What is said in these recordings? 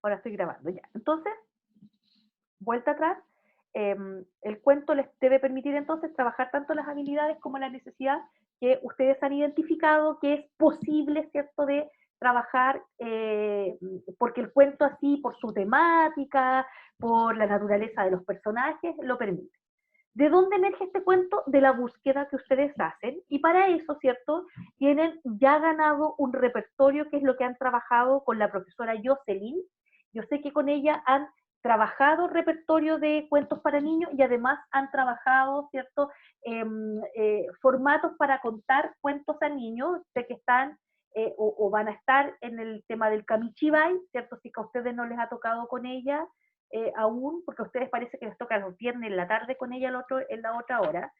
Ahora estoy grabando ya. Entonces, vuelta atrás, el cuento les debe permitir entonces trabajar tanto las habilidades como la necesidad que ustedes han identificado que es posible, ¿cierto?, de trabajar, porque el cuento así, por su temática, por la naturaleza de los personajes, lo permite. ¿De dónde emerge este cuento? De la búsqueda que ustedes hacen, y para eso, ¿cierto?, tienen ya ganado un repertorio que es lo que han trabajado con la profesora Jocelyn. Yo sé que con ella han trabajado repertorio de cuentos para niños y además han trabajado, ¿cierto?, formatos para contar cuentos a niños. Sé que están o van a estar en el tema del Kamichibai, ¿cierto? Si que a ustedes no les ha tocado con ella, aún, porque a ustedes parece que les toca los viernes en la tarde con ella en la otra hora.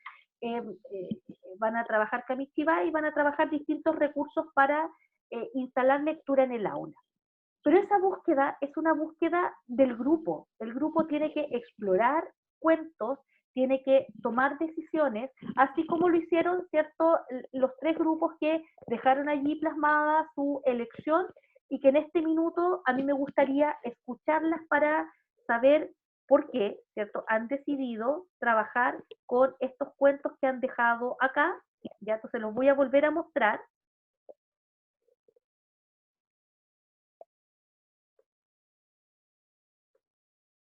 eh, eh, Van a trabajar Kamichibai y van a trabajar distintos recursos para instalar lectura en el aula. Pero esa búsqueda es una búsqueda del grupo. El grupo tiene que explorar cuentos, tiene que tomar decisiones, así como lo hicieron, ¿cierto?, los tres grupos que dejaron allí plasmada su elección, y que en este minuto a mí me gustaría escucharlas para saber por qué, ¿cierto?, han decidido trabajar con estos cuentos que han dejado acá. Ya, entonces los voy a volver a mostrar.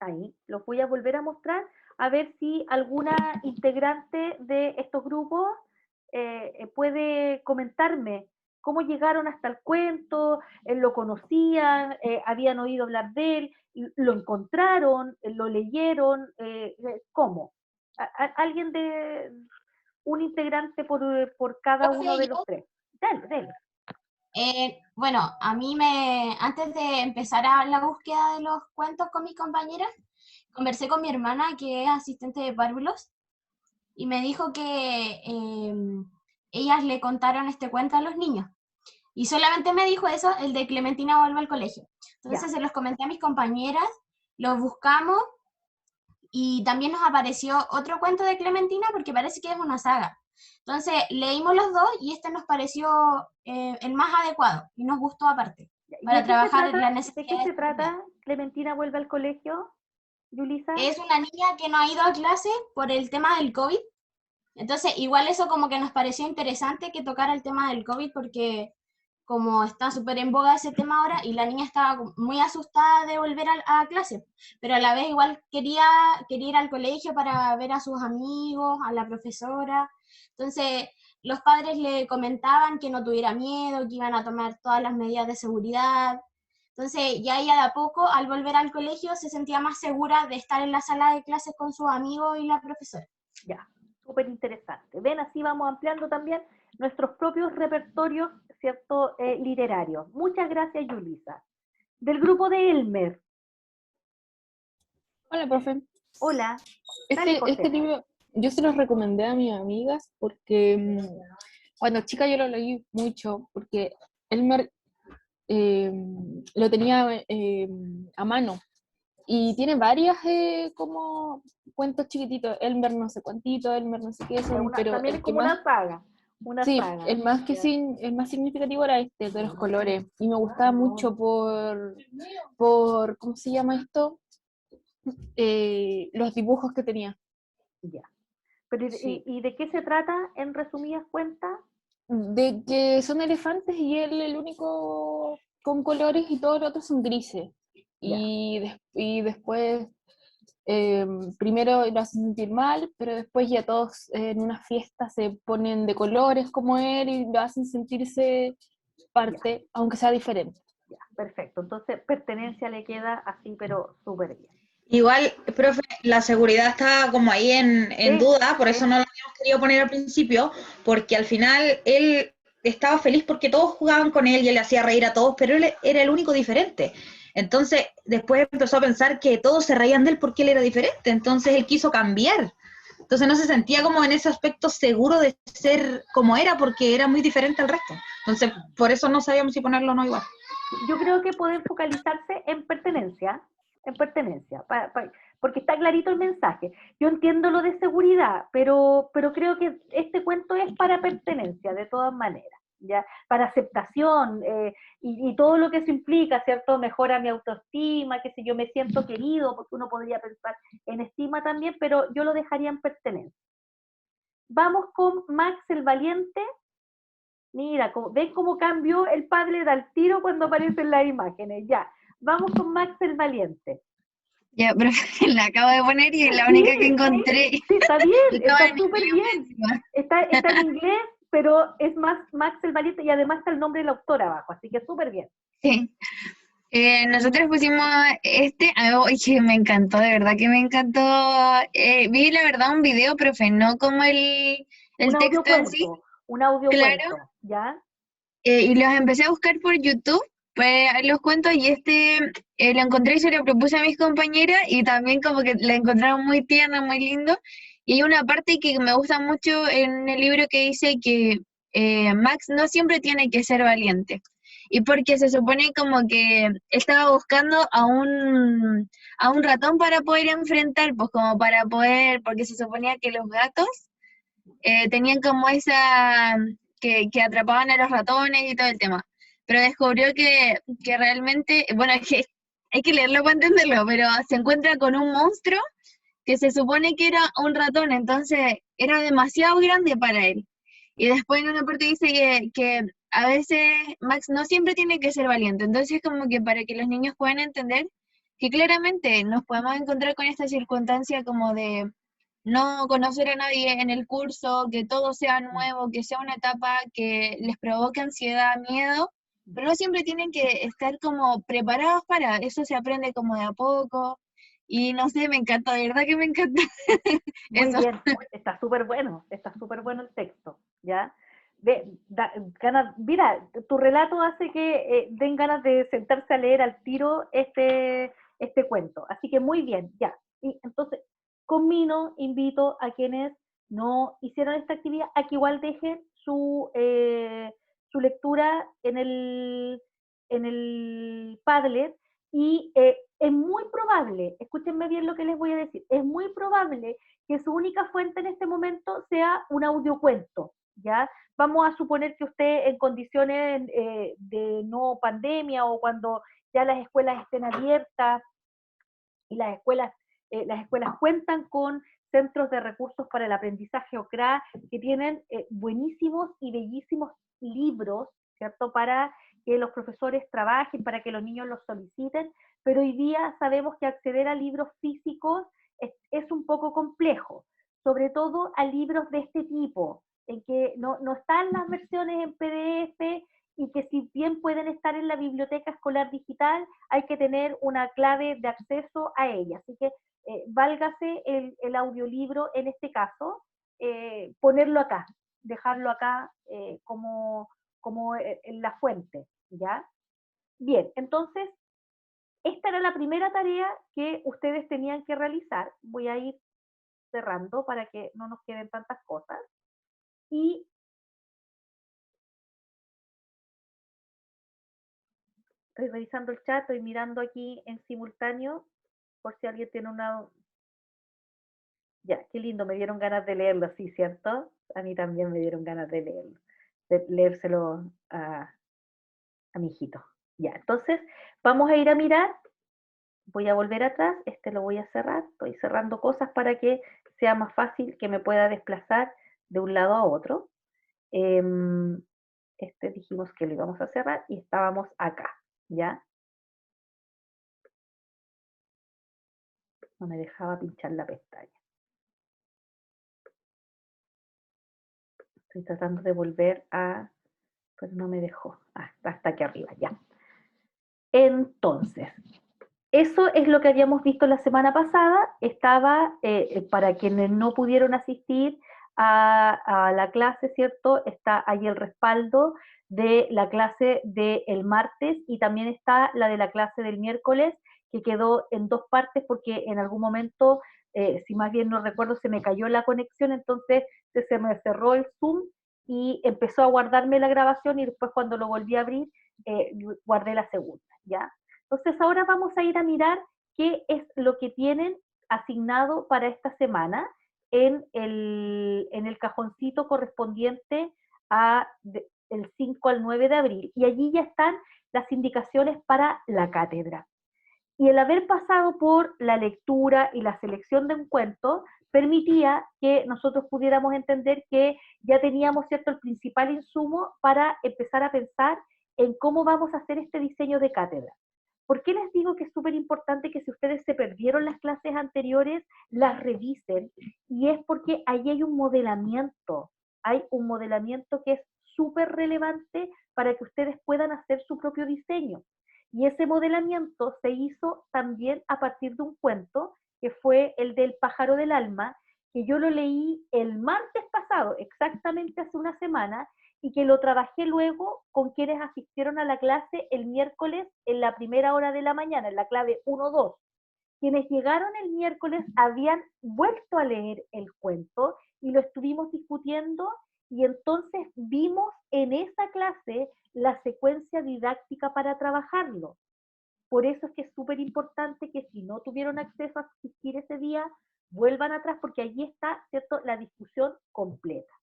Ahí, los voy a volver a mostrar, a ver si alguna integrante de estos grupos puede comentarme cómo llegaron hasta el cuento, lo conocían, habían oído hablar de él, lo encontraron, lo leyeron, ¿cómo? ¿Alguien de un integrante por cada uno Profe, de los yo, tres? Dale, dale. bueno, antes de empezar la búsqueda de los cuentos con mis compañeras, conversé con mi hermana, que es asistente de párvulos, y me dijo que ellas le contaron este cuento a los niños. Y solamente me dijo eso, el de Clementina vuelve al colegio. Ya. Entonces se los comenté a mis compañeras, los buscamos, y también nos apareció otro cuento de Clementina porque parece que es una saga. Entonces leímos los dos y este nos pareció el más adecuado y nos gustó aparte, ¿Y para de qué se trabajar trata? la ¿De qué necesidad de se estos niños. trata? Clementina vuelve al colegio, Yulisa. Es una niña que no ha ido a clase por el tema del COVID. Entonces, igual eso como que nos pareció interesante que tocara el tema del COVID porque como está súper en boga ese tema ahora y la niña estaba muy asustada de volver a clase, pero a la vez igual quería ir al colegio para ver a sus amigos, a la profesora. Entonces, los padres le comentaban que no tuviera miedo, que iban a tomar todas las medidas de seguridad. Entonces, ya ella de a poco, al volver al colegio, se sentía más segura de estar en la sala de clases con sus amigos y la profesora. Ya, súper interesante. Ven, así vamos ampliando también nuestros propios repertorios, ¿cierto?, literarios. Muchas gracias, Yulisa. Del grupo de Elmer. Hola, profe. Hola, dale, Este José. libro yo se los recomendé a mis amigas porque cuando chica yo lo leí mucho, porque Elmer eh, lo tenía a mano y tiene varias como cuentos chiquititos, Elmer no sé cuántito, Elmer no sé qué son, pero También es el que como más, una saga, una sí, saga. Ya. el más significativo era este, de los colores, y me gustaba mucho ¿cómo se llama esto? Los dibujos que tenía. Ya. Pero, Sí, y de qué se trata en resumidas cuentas? de que son elefantes y él el único con colores y todos los otros son grises. Ya. Y después, primero lo hacen sentir mal, pero después ya todos en una fiesta se ponen de colores como él y lo hacen sentirse Ya. parte, aunque sea diferente. Ya. Perfecto. Entonces, pertenencia le queda así, pero súper bien. Igual, profe, la seguridad está como ahí en Sí, duda, por eso sí. no lo habíamos querido poner al principio, porque al final él estaba feliz porque todos jugaban con él y él le hacía reír a todos, pero él era el único diferente. Entonces, después empezó a pensar que todos se reían de él porque él era diferente, entonces él quiso cambiar. Entonces no se sentía como en ese aspecto seguro de ser como era porque era muy diferente al resto. Entonces, por eso no sabíamos si ponerlo o no igual. Yo creo que pueden focalizarse en pertenencia, porque está clarito el mensaje. Yo entiendo lo de seguridad, pero creo que este cuento es para pertenencia, de todas maneras. ¿ya? Para aceptación, y todo lo que eso implica, ¿cierto? Mejora mi autoestima, qué sé yo, me siento querido, porque uno podría pensar en estima también, pero yo lo dejaría en pertenencia. Vamos con Max el Valiente. Mira, ¿ven cómo cambió el padre al tiro cuando aparecen las imágenes? Ya, vamos con Max el Valiente. Ya, pero la acabo de poner y es la Sí, única que encontré. sí, está bien, Estaba está en súper inglés bien. encima. Está en inglés, pero es más Max el Valiente y además está el nombre del autor abajo, así que súper bien. Sí. Nosotros pusimos oye, me encantó, de verdad que me encantó. Vi la verdad un video, profe, no como el Un texto en sí, audiocuento, un audiocuento, claro. ¿ya? Y los empecé a buscar por YouTube, pues los cuentos, y lo encontré y se lo propuse a mis compañeras, y también como que la encontraron muy tierna, muy lindo. Y hay una parte que me gusta mucho en el libro que dice que Max no siempre tiene que ser valiente. Y porque se supone como que estaba buscando a un ratón para poder enfrentar, pues como para poder, porque se suponía que los gatos tenían como que atrapaban a los ratones y todo el tema. Pero descubrió que realmente, bueno, es que hay que leerlo para entenderlo, pero se encuentra con un monstruo que se supone que era un ratón, entonces era demasiado grande para él. Y después en una parte dice que a veces Max no siempre tiene que ser valiente, entonces como que para que los niños puedan entender que claramente nos podemos encontrar con esta circunstancia como de no conocer a nadie en el curso, que todo sea nuevo, que sea una etapa que les provoque ansiedad, miedo, pero no siempre tienen que estar como preparados para, eso se aprende como de a poco, y no sé, me encanta, de verdad que me encanta. Muy Eso. bien, está súper bueno el texto, ¿ya? Mira, tu relato hace que den ganas de sentarse a leer al tiro este cuento, así que muy bien, ya. Y entonces, conmino, invito a quienes no hicieron esta actividad a que igual dejen su lectura en el Padlet, y es muy probable, escúchenme bien lo que les voy a decir, es muy probable que su única fuente en este momento sea un audiocuento, ¿ya? Vamos a suponer que usted en condiciones de no pandemia, o cuando ya las escuelas estén abiertas y las escuelas cuentan con centros de recursos para el aprendizaje o CRA, que tienen buenísimos y bellísimos libros, ¿cierto? Para que los profesores trabajen, para que los niños los soliciten, pero hoy día sabemos que acceder a libros físicos es un poco complejo, sobre todo a libros de este tipo, en que no están las versiones en PDF, y que si bien pueden estar en la biblioteca escolar digital, hay que tener una clave de acceso a ella. Así que válgase el audiolibro en este caso, ponerlo acá, dejarlo acá como en la fuente, ¿ya? Bien, entonces, esta era la primera tarea que ustedes tenían que realizar. Voy a ir cerrando para que no nos queden tantas cosas. Y estoy revisando el chat, estoy mirando aquí en simultáneo por si alguien tiene una... Ya, qué lindo, me dieron ganas de leerlo, sí, ¿cierto? A mí también me dieron ganas de leérselo a mi hijito. Ya, entonces vamos a ir a mirar, voy a volver atrás, este lo voy a cerrar, estoy cerrando cosas para que sea más fácil que me pueda desplazar de un lado a otro. Este dijimos que lo íbamos a cerrar y estábamos acá, ¿ya? No me dejaba pinchar la pestaña. Estoy tratando de volver pero no me dejó. Hasta aquí arriba, ya. Entonces, eso es lo que habíamos visto la semana pasada. Estaba, para quienes no pudieron asistir a la clase, ¿cierto? Está ahí el respaldo de la clase del martes, y también está la de la clase del miércoles, que quedó en dos partes porque en algún momento, si más bien no recuerdo, se me cayó la conexión, entonces se me cerró el Zoom y empezó a guardarme la grabación, y después cuando lo volví a abrir, guardé la segunda, ¿ya? Entonces ahora vamos a ir a mirar qué es lo que tienen asignado para esta semana en el cajoncito correspondiente a el 5 al 9 de abril, y allí ya están las indicaciones para la cátedra. Y el haber pasado por la lectura y la selección de un cuento permitía que nosotros pudiéramos entender que ya teníamos, ¿cierto?, el principal insumo para empezar a pensar en cómo vamos a hacer este diseño de cátedra. ¿Por qué les digo que es súper importante que si ustedes se perdieron las clases anteriores, las revisen? Y es porque ahí hay un modelamiento que es súper relevante para que ustedes puedan hacer su propio diseño. Y ese modelamiento se hizo también a partir de un cuento, que fue el del pájaro del alma, que yo lo leí el martes pasado, exactamente hace una semana, y que lo trabajé luego con quienes asistieron a la clase el miércoles en la primera hora de la mañana, en la clave 1-2. Quienes llegaron el miércoles habían vuelto a leer el cuento y lo estuvimos discutiendo, y entonces vimos en esa clase la secuencia didáctica para trabajarlo. Por eso es que es súper importante que si no tuvieron acceso a asistir ese día, vuelvan atrás, porque allí está, ¿cierto?, la discusión completa.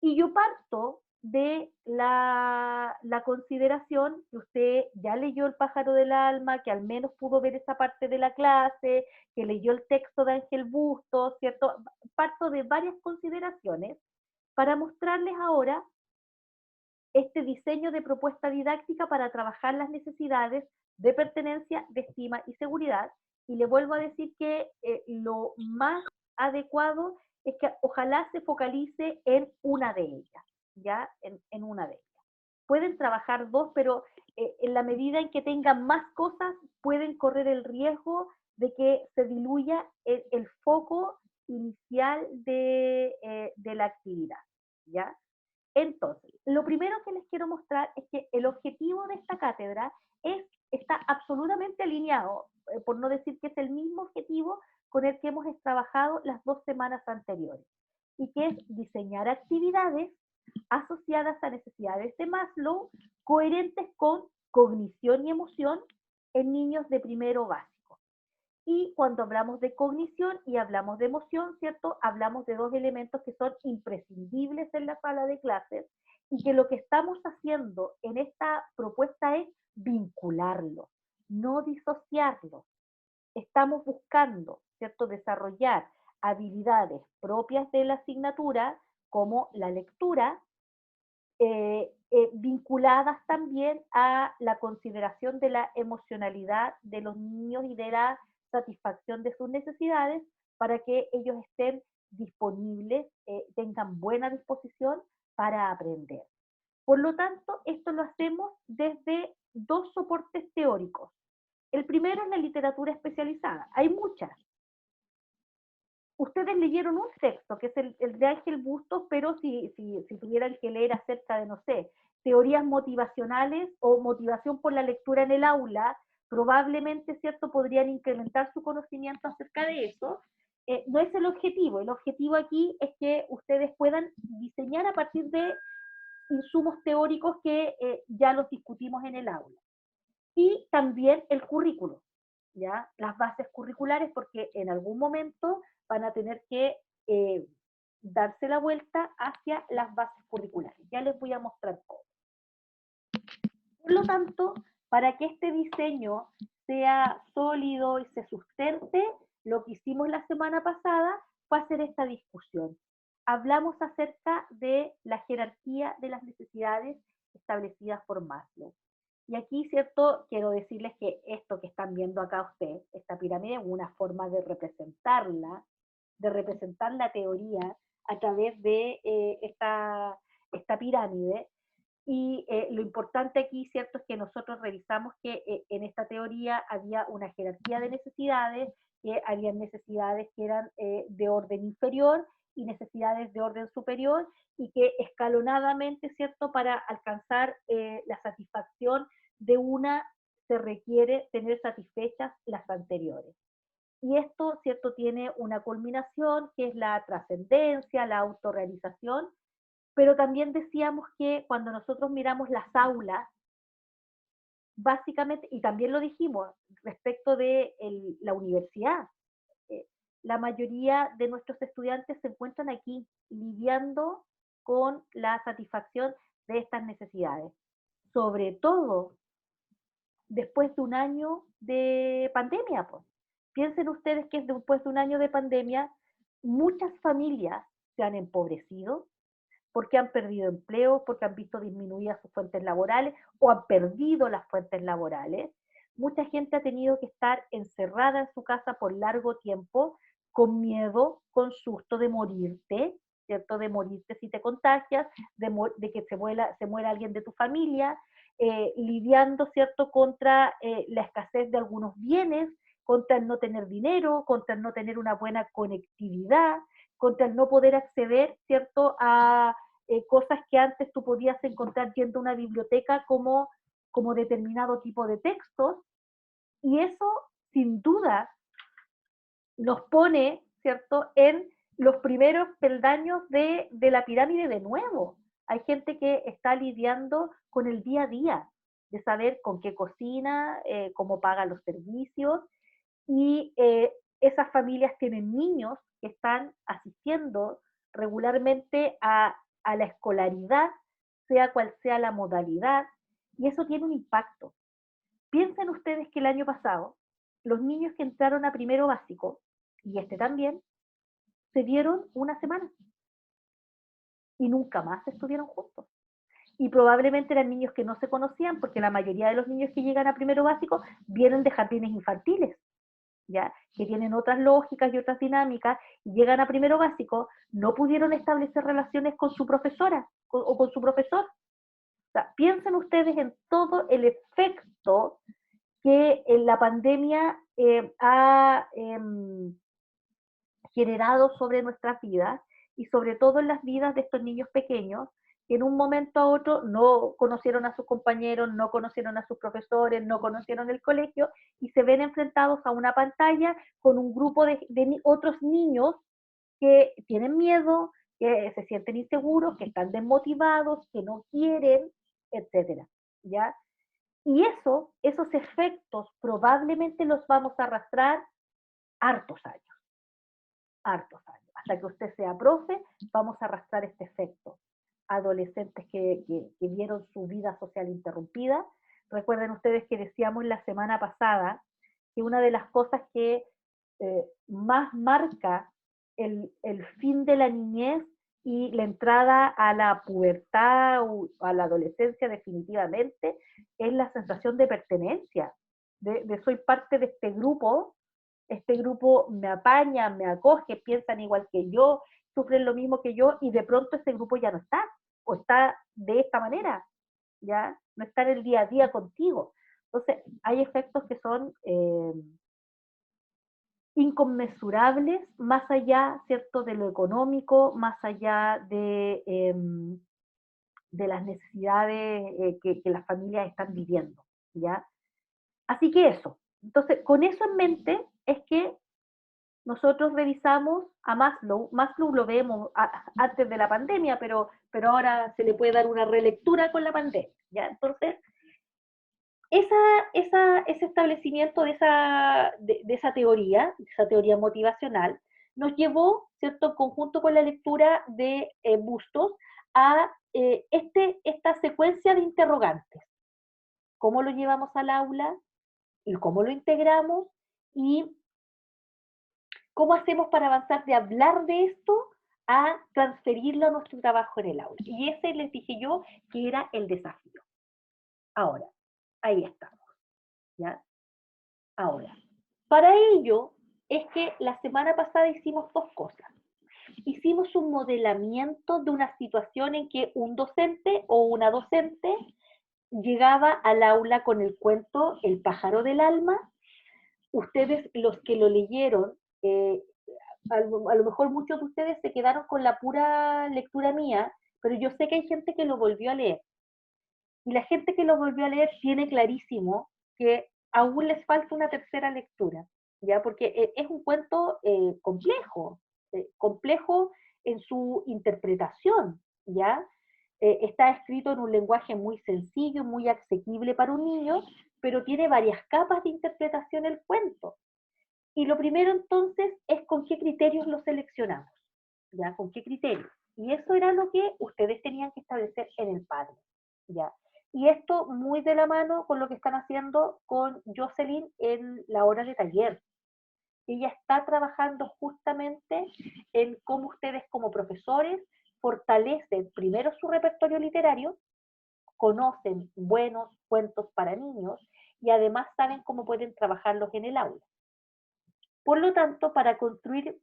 Y yo parto de la consideración que usted ya leyó El pájaro del alma, que al menos pudo ver esa parte de la clase, que leyó el texto de Ángel Bustos, ¿cierto? Parto de varias consideraciones para mostrarles ahora este diseño de propuesta didáctica para trabajar las necesidades de pertenencia, de estima y seguridad. Y le vuelvo a decir que lo más adecuado es que ojalá se focalice en una de ellas, ¿ya? En una de ellas. Pueden trabajar dos, pero en la medida en que tengan más cosas, pueden correr el riesgo de que se diluya el foco inicial de la actividad, ¿ya? Entonces, lo primero que les quiero mostrar es que el objetivo de esta cátedra está absolutamente alineado, por no decir que es el mismo objetivo con el que hemos trabajado las 2 semanas anteriores, y que es diseñar actividades asociadas a necesidades de Maslow, coherentes con cognición y emoción en niños de primero básico. Y cuando hablamos de cognición y hablamos de emoción, ¿cierto? Hablamos de 2 elementos que son imprescindibles en la sala de clases, y que lo que estamos haciendo en esta propuesta es vincularlos, no disociarlos. Estamos buscando, ¿cierto?, desarrollar habilidades propias de la asignatura, como la lectura, vinculadas también a la consideración de la emocionalidad de los niños y de la satisfacción de sus necesidades, para que ellos estén disponibles, tengan buena disposición para aprender. Por lo tanto, esto lo hacemos desde 2 soportes teóricos. El primero es la literatura especializada. Hay muchas. Ustedes leyeron un texto, que es el de Ángel Bustos, pero si tuvieran que leer acerca de, no sé, teorías motivacionales o motivación por la lectura en el aula, probablemente, ¿cierto?, podrían incrementar su conocimiento acerca de eso. No es el objetivo aquí es que ustedes puedan diseñar a partir de insumos teóricos que ya los discutimos en el aula. Y también el currículo, ¿ya? Las bases curriculares, porque en algún momento van a tener que darse la vuelta hacia las bases curriculares. Ya les voy a mostrar cómo. Por lo tanto, para que este diseño sea sólido y se sustente, lo que hicimos la semana pasada fue hacer esta discusión. Hablamos acerca de la jerarquía de las necesidades establecidas por Maslow. Y aquí, ¿cierto?, quiero decirles que esto que están viendo acá ustedes, esta pirámide, es una forma de representar la teoría a través de esta pirámide. Y lo importante aquí, ¿cierto?, es que nosotros revisamos que en esta teoría había una jerarquía de necesidades, que había necesidades que eran de orden inferior y necesidades de orden superior, y que escalonadamente, ¿cierto?, para alcanzar la satisfacción de una, se requiere tener satisfechas las anteriores. Y esto, ¿cierto?, tiene una culminación, que es la trascendencia, la autorrealización, pero también decíamos que cuando nosotros miramos las aulas, básicamente, y también lo dijimos respecto de la universidad, la mayoría de nuestros estudiantes se encuentran aquí lidiando con la satisfacción de estas necesidades, sobre todo después de un año de pandemia, pues. Piensen ustedes que después de un año de pandemia, muchas familias se han empobrecido porque han perdido empleo, porque han visto disminuidas sus fuentes laborales o han perdido las fuentes laborales. Mucha gente ha tenido que estar encerrada en su casa por largo tiempo, con miedo, con susto de morirte, ¿cierto? De morirte si te contagias, de que se muera alguien de tu familia, lidiando, ¿cierto?, contra la escasez de algunos bienes, contra el no tener dinero, contra el no tener una buena conectividad, contra el no poder acceder, ¿cierto?, a cosas que antes tú podías encontrar yendo a una biblioteca como determinado tipo de textos, y eso sin duda nos pone, ¿cierto?, en los primeros peldaños de la pirámide de nuevo. Hay gente que está lidiando con el día a día, de saber con qué cocina, cómo paga los servicios, y esas familias tienen niños que están asistiendo regularmente a la escolaridad, sea cual sea la modalidad, y eso tiene un impacto. Piensen ustedes que el año pasado, los niños que entraron a primero básico, y este también, se dieron una semana y nunca más estuvieron juntos. Y probablemente eran niños que no se conocían, porque la mayoría de los niños que llegan a primero básico vienen de jardines infantiles, ¿ya? Que tienen otras lógicas y otras dinámicas, y llegan a primero básico, no pudieron establecer relaciones con su profesora o con su profesor. O sea, piensen ustedes en todo el efecto que la pandemia ha generado sobre nuestras vidas, y sobre todo en las vidas de estos niños pequeños, que en un momento a otro no conocieron a sus compañeros, no conocieron a sus profesores, no conocieron el colegio, y se ven enfrentados a una pantalla con un grupo de otros niños que tienen miedo, que se sienten inseguros, que están desmotivados, que no quieren, etcétera, ¿ya? Y esos efectos probablemente los vamos a arrastrar hartos años. Hasta que usted sea profe, vamos a arrastrar este efecto. Adolescentes que vieron su vida social interrumpida. Recuerden ustedes que decíamos la semana pasada que una de las cosas que más marca el fin de la niñez y la entrada a la pubertad o a la adolescencia definitivamente es la sensación de pertenencia, de soy parte de este grupo me apaña, me acoge, piensan igual que yo, sufren lo mismo que yo, y de pronto ese grupo ya no está, o está de esta manera, ¿ya? No está en el día a día contigo. Entonces, hay efectos que son inconmensurables, más allá, ¿cierto?, de lo económico, más allá de las necesidades que las familias están viviendo, ¿ya? Así que eso. Entonces, con eso en mente es que nosotros revisamos a Maslow. Maslow lo vemos antes de la pandemia, pero ahora se le puede dar una relectura con la pandemia, ¿ya? Entonces, ese establecimiento de esa teoría motivacional, nos llevó, ¿cierto?, en conjunto con la lectura de Bustos, a esta secuencia de interrogantes. ¿Cómo lo llevamos al aula? ¿Y cómo lo integramos? ¿Y cómo hacemos para avanzar de hablar de esto a transferirlo a nuestro trabajo en el aula? Y ese les dije yo que era el desafío. Ahora, ahí estamos, ¿ya? Ahora, para ello es que la semana pasada hicimos dos cosas. Hicimos un modelamiento de una situación en que un docente o una docente llegaba al aula con el cuento El pájaro del alma. Ustedes, los que lo leyeron, a lo mejor muchos de ustedes se quedaron con la pura lectura mía, pero yo sé que hay gente que lo volvió a leer. Y la gente que lo volvió a leer tiene clarísimo que aún les falta una tercera lectura, ¿ya? Porque es un cuento complejo en su interpretación, ¿ya? Está escrito en un lenguaje muy sencillo, muy asequible para un niño, pero tiene varias capas de interpretación el cuento. Y lo primero entonces es con qué criterios lo seleccionamos, ¿ya? ¿Con qué criterios? Y eso era lo que ustedes tenían que establecer en el Padlet, ¿ya? Y esto muy de la mano con lo que están haciendo con Jocelyn en la hora de taller. Ella está trabajando justamente en cómo ustedes como profesores fortalecen primero su repertorio literario, conocen buenos cuentos para niños y además saben cómo pueden trabajarlos en el aula. Por lo tanto, ¿para construir,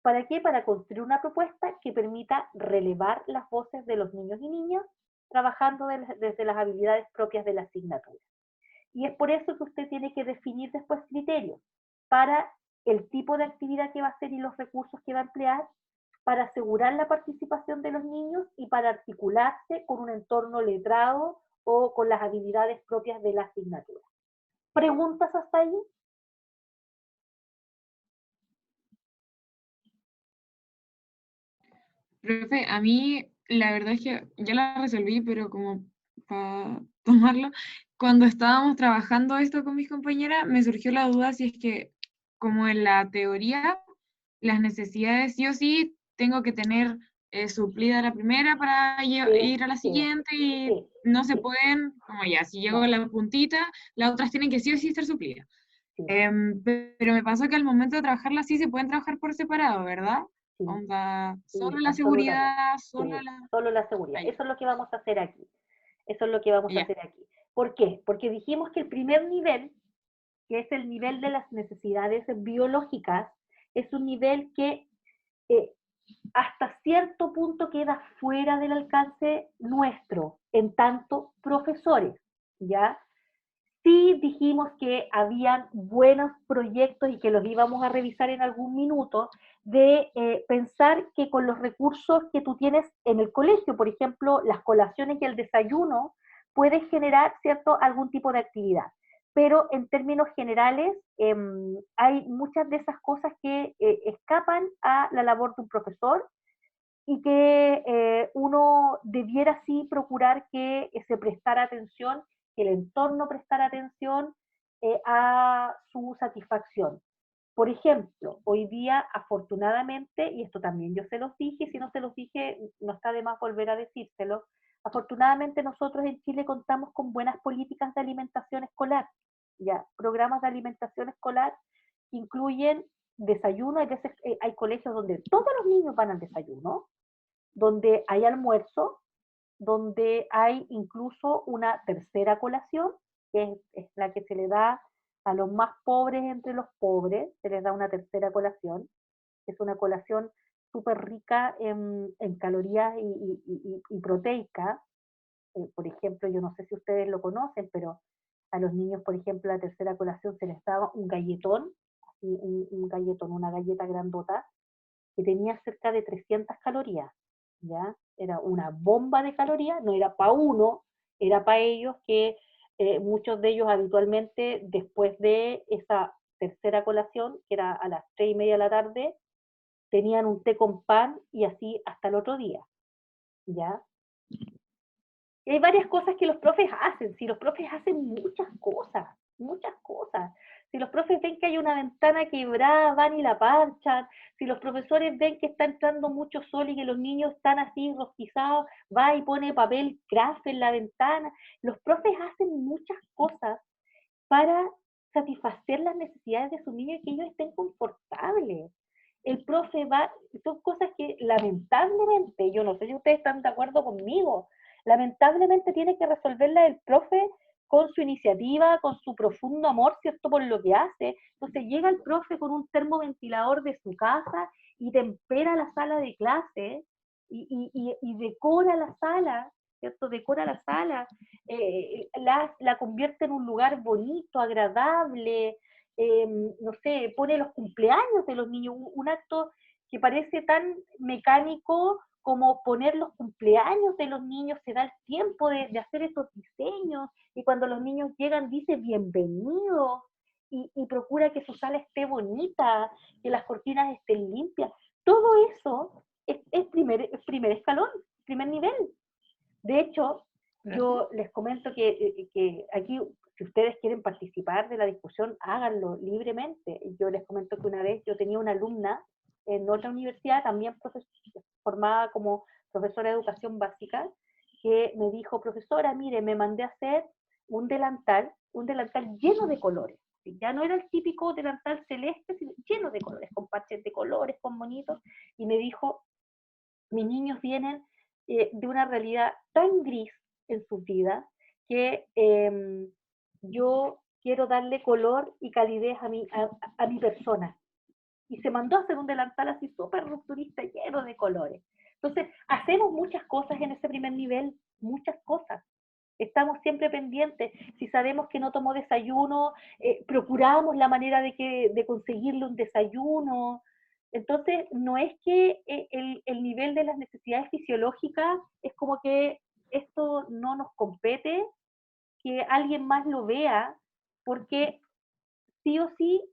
para qué? Para construir una propuesta que permita relevar las voces de los niños y niñas, trabajando desde las habilidades propias de la asignatura. Y es por eso que usted tiene que definir después criterios para el tipo de actividad que va a hacer y los recursos que va a emplear, para asegurar la participación de los niños y para articularse con un entorno letrado o con las habilidades propias de la asignatura. ¿Preguntas hasta ahí? Profe, a mí la verdad es que ya la resolví, pero como para tomarlo, cuando estábamos trabajando esto con mis compañeras, me surgió la duda si es que, como en la teoría, las necesidades sí o sí tengo que tener suplida la primera para ir a la Sí, siguiente y sí, no se sí, pueden, como ya, si llego no, a la puntita, las otras tienen que sí o sí estar suplidas. sí, Pero me pasó que al momento de trabajarlas sí se pueden trabajar por separado, ¿verdad? sí, Onda, sí, solo la absolutamente. seguridad, solo Sí, la... solo la seguridad. Ahí, Eso es lo que vamos a hacer aquí. Eso es lo que vamos a ya. hacer aquí. ¿Por qué? Porque dijimos que el primer nivel, que es el nivel de las necesidades biológicas, es un nivel que eh, hasta cierto punto queda fuera del alcance nuestro, en tanto profesores, ¿ya? Sí dijimos que habían buenos proyectos y que los íbamos a revisar en algún minuto, de pensar que con los recursos que tú tienes en el colegio, por ejemplo, las colaciones y el desayuno, puedes generar, ¿cierto?, algún tipo de actividad. Pero en términos generales, hay muchas de esas cosas que escapan a la labor de un profesor y que uno debiera sí procurar que se prestara atención, que el entorno prestara atención a su satisfacción. Por ejemplo, hoy día, afortunadamente, y esto también yo se los dije, si no se los dije, no está de más volver a decírselo, afortunadamente nosotros en Chile contamos con buenas políticas de alimentación escolar, ya, programas de alimentación escolar que incluyen desayuno, hay veces hay colegios donde todos los niños van al desayuno, donde hay almuerzo, donde hay incluso una tercera colación, que es la que se le da a los más pobres entre los pobres, se les da una tercera colación, que es una colación súper rica en calorías y proteica. Por ejemplo, yo no sé si ustedes lo conocen, pero a los niños, por ejemplo, la tercera colación se les daba un galletón, un galletón, una galleta grandota, que tenía cerca de 300 calorías, ¿ya? Era una bomba de calorías, no era para uno, era para ellos que muchos de ellos habitualmente después de esa tercera colación, que era a las 3:30 de la tarde, tenían un té con pan y así hasta el otro día, ¿ya? Y hay varias cosas que los profes hacen, si los profes hacen muchas cosas, muchas cosas. Si los profes ven que hay una ventana quebrada, van y la parchan. Si los profesores ven que está entrando mucho sol y que los niños están así rostizados, va y pone papel craft en la ventana. Los profes hacen muchas cosas para satisfacer las necesidades de sus niños y que ellos estén confortables. El profe va, son cosas que lamentablemente, yo no sé si ustedes están de acuerdo conmigo, lamentablemente tiene que resolverla el profe con su iniciativa, con su profundo amor, ¿cierto?, por lo que hace. Entonces llega el profe con un termoventilador de su casa y tempera la sala de clase y decora la sala, ¿cierto? Decora la sala, la convierte en un lugar bonito, agradable, no sé, pone los cumpleaños de los niños, un acto que parece tan mecánico como poner los cumpleaños de los niños, se da el tiempo de hacer esos diseños, y cuando los niños llegan dice bienvenido, y procura que su sala esté bonita, que las cortinas estén limpias. Todo eso es primer escalón, primer nivel. De hecho, yo les comento que aquí, si ustedes quieren participar de la discusión, háganlo libremente. Yo les comento que una vez yo tenía una alumna en otra universidad, también formada como profesora de educación básica, que me dijo, profesora, mire, me mandé a hacer un delantal lleno de colores. Ya no era el típico delantal celeste, sino lleno de colores, con parches de colores, con monitos, y me dijo, mis niños vienen de una realidad tan gris en sus vidas que yo quiero darle color y calidez a mi persona. Y se mandó a hacer un delantal así súper rupturista, lleno de colores. Entonces, hacemos muchas cosas en ese primer nivel, muchas cosas. Estamos siempre pendientes. Si sabemos que no tomó desayuno, procuramos la manera de conseguirle un desayuno. Entonces, no es que el nivel de las necesidades fisiológicas es como que esto no nos compete, que alguien más lo vea, porque sí o sí,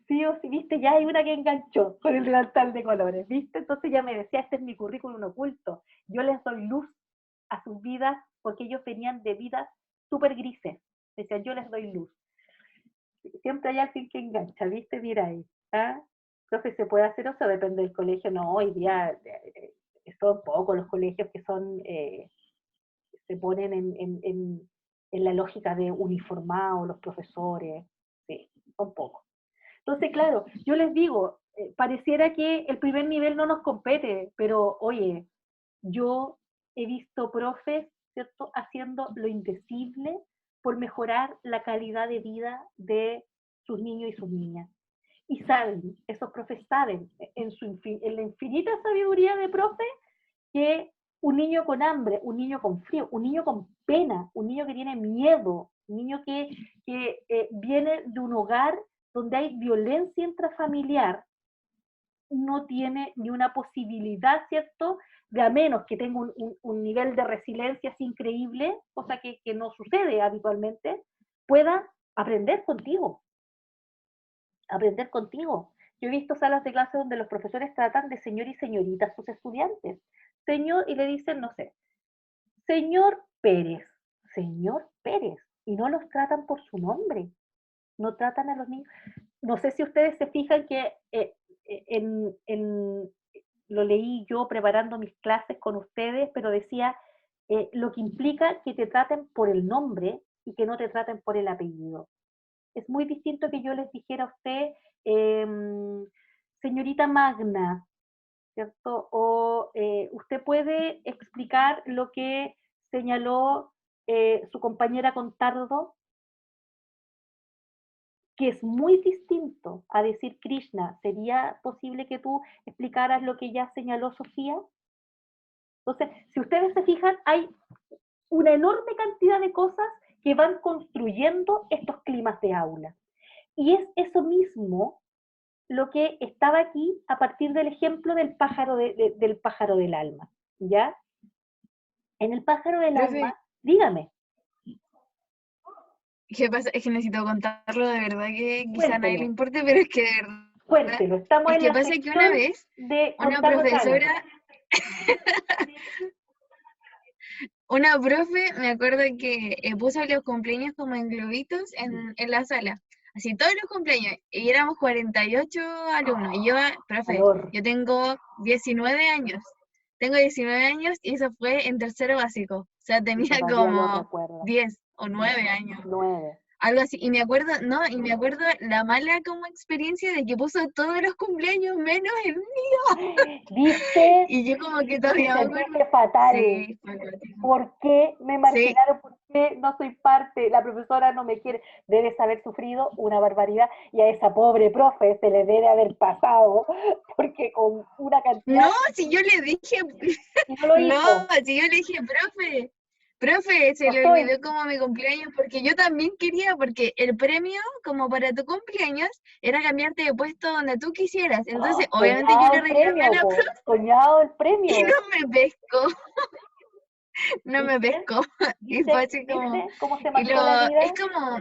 sí o sí, viste, ya hay una que enganchó con el delantal de colores, viste, entonces ya me decía, este es mi currículum oculto, yo les doy luz a sus vidas, porque ellos venían de vidas súper grises, decía, yo les doy luz. Siempre hay alguien que engancha, viste, mira ahí, ¿ah? Profe, ¿se puede hacer eso? Depende del colegio, no, hoy día son pocos los colegios que son, se ponen en la lógica de uniformados los profesores, sí, son pocos. Entonces, claro, yo les digo, pareciera que el primer nivel no nos compete, pero oye, yo he visto profes, ¿cierto?, haciendo lo indecible por mejorar la calidad de vida de sus niños y sus niñas. Y saben, esos profes saben, en la infinita sabiduría de profe, que un niño con hambre, un niño con frío, un niño con pena, un niño que tiene miedo, un niño que viene de un hogar donde hay violencia intrafamiliar, no tiene ni una posibilidad, ¿cierto?, de a menos que tenga un nivel de resiliencia así increíble, cosa que no sucede habitualmente, pueda aprender contigo. Aprender contigo. Yo he visto salas de clase donde los profesores tratan de señor y señorita a sus estudiantes. Señor, y le dicen, no sé, señor Pérez, y no los tratan por su nombre, no tratan a los niños. No sé si ustedes se fijan que lo leí yo preparando mis clases con ustedes, pero decía lo que implica que te traten por el nombre y que no te traten por el apellido. Es muy distinto que yo les dijera a usted, señorita Magna, ¿cierto? O usted puede explicar lo que señaló su compañera Contardo, que es muy distinto a decir Krishna. ¿Sería posible que tú explicaras lo que ya señaló Sofía? Entonces, si ustedes se fijan, hay una enorme cantidad de cosas que van construyendo estos climas de aula. Y es eso mismo lo que estaba aquí a partir del ejemplo del pájaro, del pájaro del alma, ¿ya? En el pájaro del Profe, alma, dígame, ¿qué pasa? Es que necesito contarlo de verdad que quizá a nadie le cuéntelo, importe, pero es que de verdad. cuéntelo. Estamos Es en que la pasa que una sección vez de una contar nuestra anécdota. profesora, una profe, me acuerdo que puso los cumpleaños como en globitos en la sala. Así todos los cumpleaños. Y éramos 48 alumnos. Y yo, profe, Calor. yo tengo 19 años. Tengo 19 años y eso fue en tercero básico. O sea, Y tenía todavía lo como recuerdo. 10 o 9 años. 9. Algo así. Y me acuerdo, no, y me acuerdo la mala como experiencia de que puso todos los cumpleaños menos el mío. ¿Viste? Y yo como que Te todavía me acuerdo. sentiste fatal. Sí, fue cuático. ¿Por qué me Sí, marginaron? ¿Por qué no soy parte? La profesora no me quiere. Debes haber sufrido una barbaridad y a esa pobre profe se le debe haber pasado, porque con una cantidad... no, si yo le dije, Y no lo no, hizo. si yo le dije, profe, se No le estoy. olvidó como mi cumpleaños, porque yo también quería, porque el premio, como para tu cumpleaños, era cambiarte de puesto donde tú quisieras. Entonces, obviamente yo Soñado le el reclamé a premio, la po. profe Soñado el y premio. no me pescó, no me ¿Viste? pescó. Y fue así como, ¿Viste cómo se y marcó la vida? es como,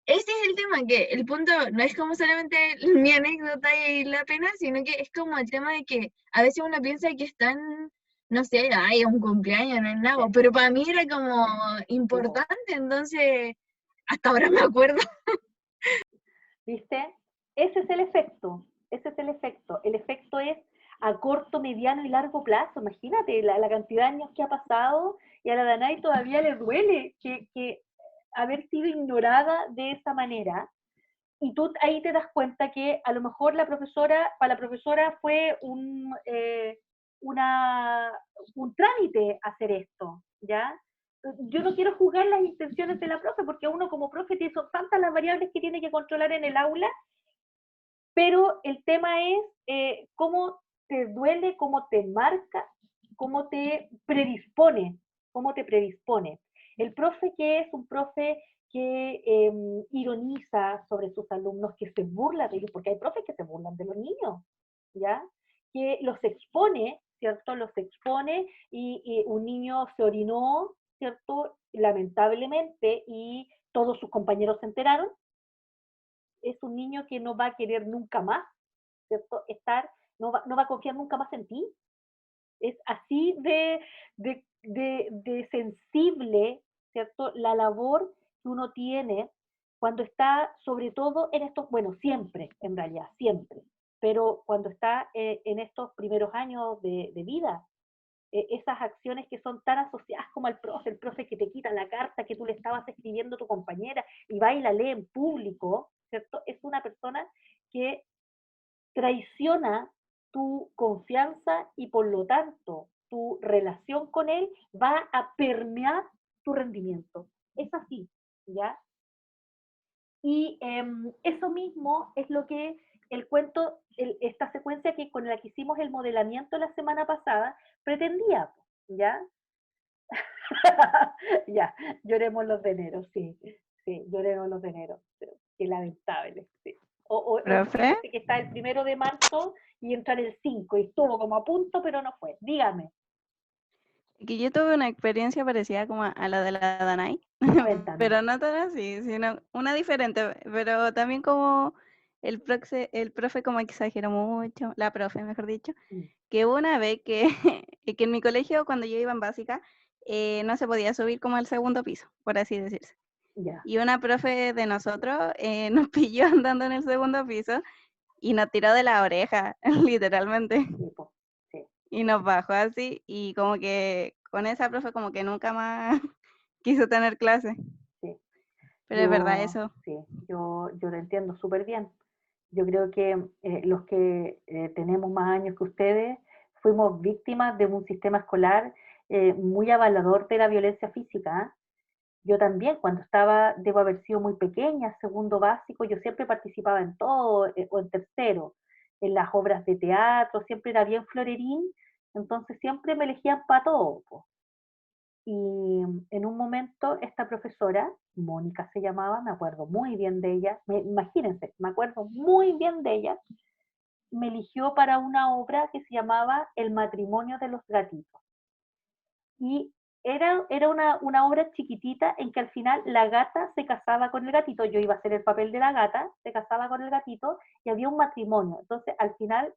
ese es el tema, que el punto no es como solamente mi anécdota y la pena, sino que es como el tema de que a veces uno piensa que es tan, no sé, ay, es un cumpleaños, no es nada, pero para mí era como importante, entonces hasta ahora me acuerdo. ¿viste? Ese es el efecto, ese es el efecto. El efecto es a corto, mediano y largo plazo. Imagínate la cantidad de años que ha pasado y a la Danai todavía le duele que haber sido ignorada de esa manera. Y tú ahí te das cuenta que a lo mejor para la profesora fue un trámite hacer esto, ¿ya? Yo no quiero juzgar las intenciones de la profe, porque uno como profe son tantas las variables que tiene que controlar en el aula, pero el tema es cómo te duele, cómo te marca, cómo te predispone, cómo te predispone. El profe que es un profe que ironiza sobre sus alumnos, que se burla de ellos, porque hay profes que se burlan de los niños, ¿ya? Que los expone, ¿cierto? Los expone y un niño se orinó, ¿cierto? Lamentablemente, y todos sus compañeros se enteraron. Es un niño que no va a querer nunca más, ¿cierto? No va a confiar nunca más en ti. Es así de sensible, ¿cierto? La labor que uno tiene cuando está, sobre todo en estos, bueno, siempre, en realidad, siempre, pero cuando está en estos primeros años de vida, esas acciones que son tan asociadas como al profe, el profe que te quita la carta que tú le estabas escribiendo a tu compañera y va y la lee en público, ¿cierto? Es una persona que traiciona tu confianza y por lo tanto tu relación con él va a permear tu rendimiento. Es así, ¿ya? Y eso mismo es lo que el cuento, esta secuencia con la que hicimos el modelamiento la semana pasada, pretendía, ¿ya? Ya, lloremos los de enero, sí, sí, lloremos los de enero, qué lamentable, sí. O Profe, fíjese que está el 1 de marzo y entra en el 5 y estuvo como a punto, pero no fue. Dígame, que yo tuve una experiencia parecida como a la de la Danai, cuéntame. pero no tan así, sino una diferente, pero también como el profe como exageró mucho, la profe, mejor dicho, Mm, que hubo una vez que, que en mi colegio, cuando yo iba en básica, no se podía subir como al segundo piso, por así decirse. ya, Y una profe de nosotros nos pilló andando en el segundo piso y nos tiró de la oreja, literalmente. sí, po, sí, Y nos bajó así y como que con esa profe como que nunca más quiso tener clase. sí. Pero es verdad Yo, eso. sí, yo lo entiendo súper bien. Yo creo que los que tenemos más años que ustedes fuimos víctimas de un sistema escolar muy avalador de la violencia física. ¿Eh? Yo también, cuando debo haber sido muy pequeña, segundo básico, yo siempre participaba en todo, o en tercero, en las obras de teatro, siempre era bien florerín, entonces siempre me elegían para todo. Po. Y en un momento esta profesora, Mónica se llamaba, me acuerdo muy bien de ella, imagínense, me acuerdo muy bien de ella, me eligió para una obra que se llamaba El matrimonio de los gatitos. Y era una obra chiquitita en que al final la gata se casaba con el gatito, yo iba a hacer el papel de la gata, se casaba con el gatito y había un matrimonio. Entonces al final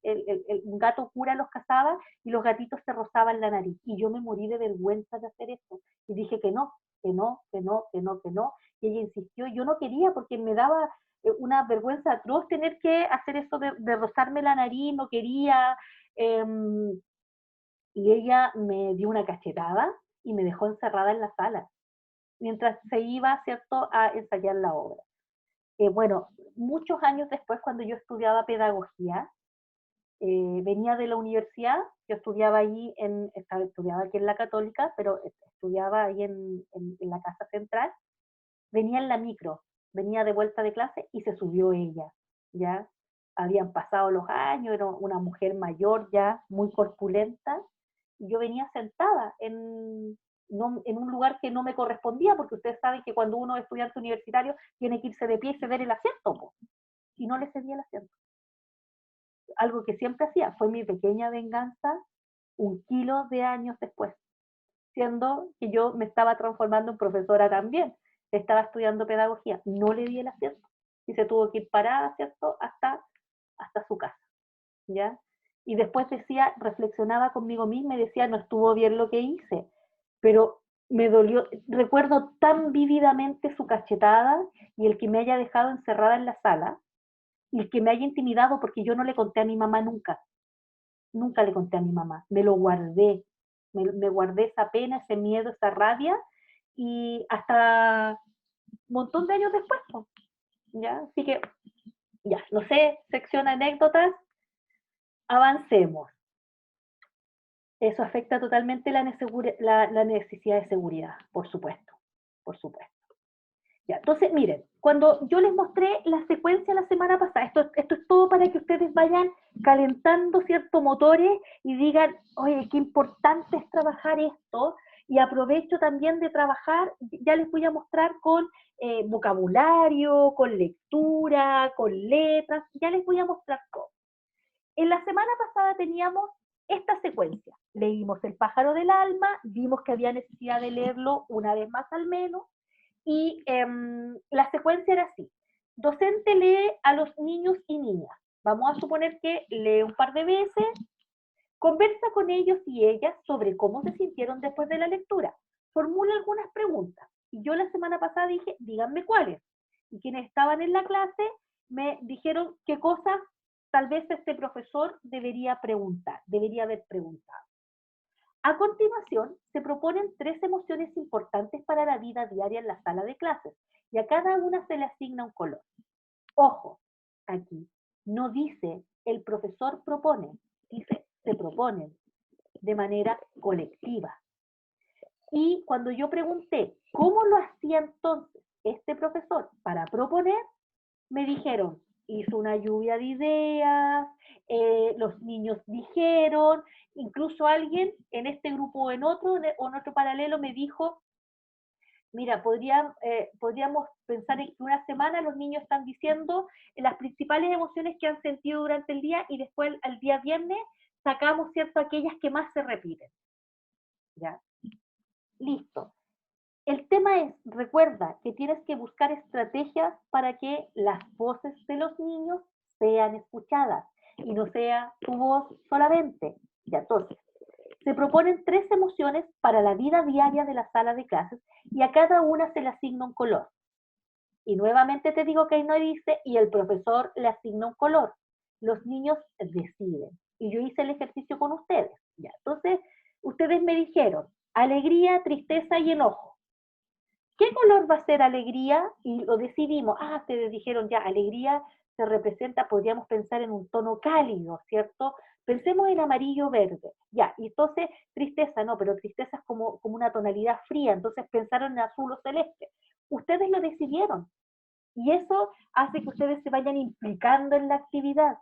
un gato cura los casaba y los gatitos se rozaban la nariz. Y yo me morí de vergüenza de hacer eso. Y dije que no, que no, que no, que no, que no. Y ella insistió, yo no quería porque me daba una vergüenza atroz tener que hacer eso de rozarme la nariz, no quería. Eh, y ella me dio una cachetada y me dejó encerrada en la sala, mientras se iba, ¿cierto?, a ensayar la obra. Bueno, muchos años después, cuando yo estudiaba pedagogía, venía de la universidad, yo estudiaba ahí, estudiaba aquí en la Católica, pero estudiaba ahí en la Casa Central, venía en la micro, venía de vuelta de clase y se subió ella, ¿ya? Habían pasado los años, era una mujer mayor ya, muy corpulenta, y yo venía sentada en un lugar que no me correspondía, porque ustedes saben que cuando uno es estudiante universitario tiene que irse de pie y ceder el asiento, po, y no le cedí el asiento. Algo que siempre hacía, fue mi pequeña venganza 1 kilo de años después, siendo que yo me estaba transformando en profesora también, estaba estudiando pedagogía, no le di el asiento y se tuvo que ir parada, ¿cierto?, hasta su casa, ¿ya? Y después decía, reflexionaba conmigo misma y decía, no estuvo bien lo que hice, pero me dolió, recuerdo tan vívidamente su cachetada y el que me haya dejado encerrada en la sala, y que me haya intimidado porque yo no le conté a mi mamá nunca. Nunca le conté a mi mamá. Me lo guardé. Me guardé esa pena, ese miedo, esa rabia, y hasta un montón de años después, pues, ¿ya? Así que, ya, no sé, sección anécdotas, avancemos. Eso afecta totalmente la necesidad de seguridad, por supuesto, por supuesto. Ya, entonces, miren, cuando yo les mostré la secuencia la semana pasada, esto es todo para que ustedes vayan calentando ciertos motores y digan, oye, qué importante es trabajar esto, y aprovecho también de trabajar, ya les voy a mostrar con vocabulario, con lectura, con letras, ya les voy a mostrar todo. En la semana pasada teníamos esta secuencia. Leímos El pájaro del alma, vimos que había necesidad de leerlo una vez más al menos, y la secuencia era así. Docente lee a los niños y niñas. Vamos a suponer que lee un par de veces, conversa con ellos y ellas sobre cómo se sintieron después de la lectura. Formula algunas preguntas. Y yo la semana pasada dije, díganme cuáles. Y quienes estaban en la clase me dijeron qué cosas tal vez este profesor debería preguntar, debería haber preguntado. A continuación, se proponen 3 emociones importantes para la vida diaria en la sala de clases, y a cada una se le asigna un color. Ojo, aquí no dice el profesor propone, dice se proponen de manera colectiva. Y cuando yo pregunté cómo lo hacía entonces este profesor para proponer, me dijeron, hizo una lluvia de ideas, los niños dijeron, incluso alguien en este grupo o en otro paralelo me dijo, mira, podríamos pensar en que una semana los niños están diciendo las principales emociones que han sentido durante el día, y después al día viernes sacamos, ¿cierto?, aquellas que más se repiten. ¿Ya? Listo. El tema es, recuerda que tienes que buscar estrategias para que las voces de los niños sean escuchadas y no sea tu voz solamente. Ya, entonces, se proponen 3 emociones para la vida diaria de la sala de clases y a cada una se le asigna un color. Y nuevamente te digo que ahí no dice, y el profesor le asigna un color. Los niños deciden. Y yo hice el ejercicio con ustedes. Ya, entonces, ustedes me dijeron, alegría, tristeza y enojo. ¿Qué color va a ser alegría? Y lo decidimos. Ustedes dijeron ya, alegría se representa, podríamos pensar en un tono cálido, ¿cierto? Pensemos en amarillo verde. Ya, y entonces tristeza, no, pero tristeza es como una tonalidad fría, entonces pensaron en azul o celeste. Ustedes lo decidieron. Y eso hace que ustedes se vayan implicando en la actividad.